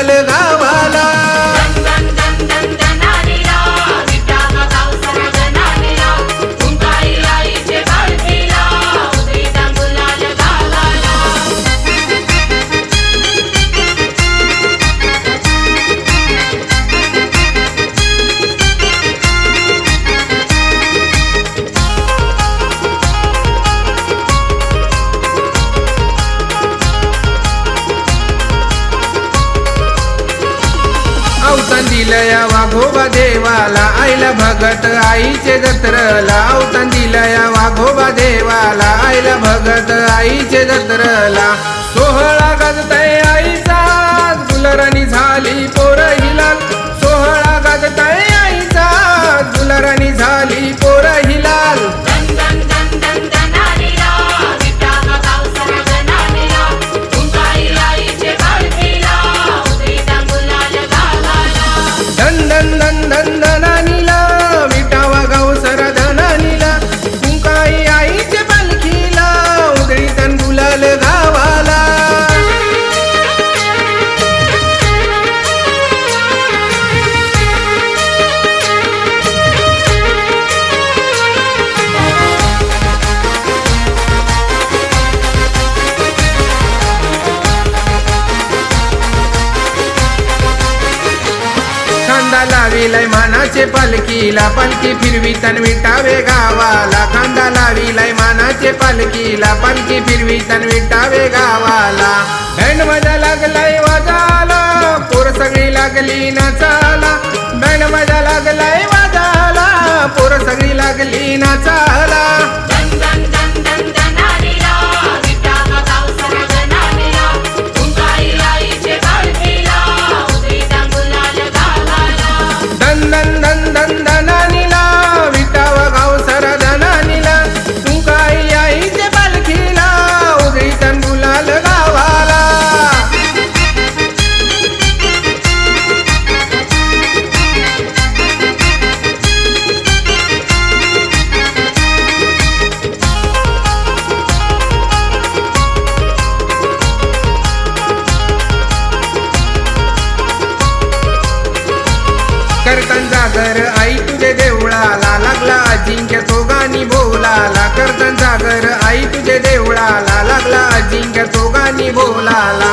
गुलाल गावाला. अवतान दिलया वाघोबा देवाला, आईला भगत आईचे जत्रला. अवतान दिलया वाघोबा देवाला, आईला भगत आईचे जत्रला. सोहळा गाजताय आईचा, दुलाराणी झाली पोर हिलाल. सोहळा गाजताय आईचा, दुलाराणी झाली पोर हिलाल. धन धन धन धन धनानीला, विटावा गावसर धनानीला. कुंकाई आईचे पालखीला, उधळीतन गुलाल गावाला. खांदा लाविलाय मानाचे पालखीला, पालखी फिरवी तन विटावे गावाला. खांदा लाविलाय मानाचे पालखीला, पालखी फिरवी तन विटावे गावाला. बँड मजा लागलाय वाजाला, पोर सगळी लागली नाचाला. बँड मजा लागलाय वाजाला, पोर सगळी लागली नाचाला. धन धन धन धन धनानीला, विटावा गावसर धनानीला. कुंकाई आईचे पालखीला, उधळीतन गुलाल गावाला. करतन जागर आई तुझे देवळाला, लागला अजिंक्य तो गाणी बोलाला. करतन जागर आई तुझे देवळाला, लागला अजिंक्य तो गाणी बोलाला.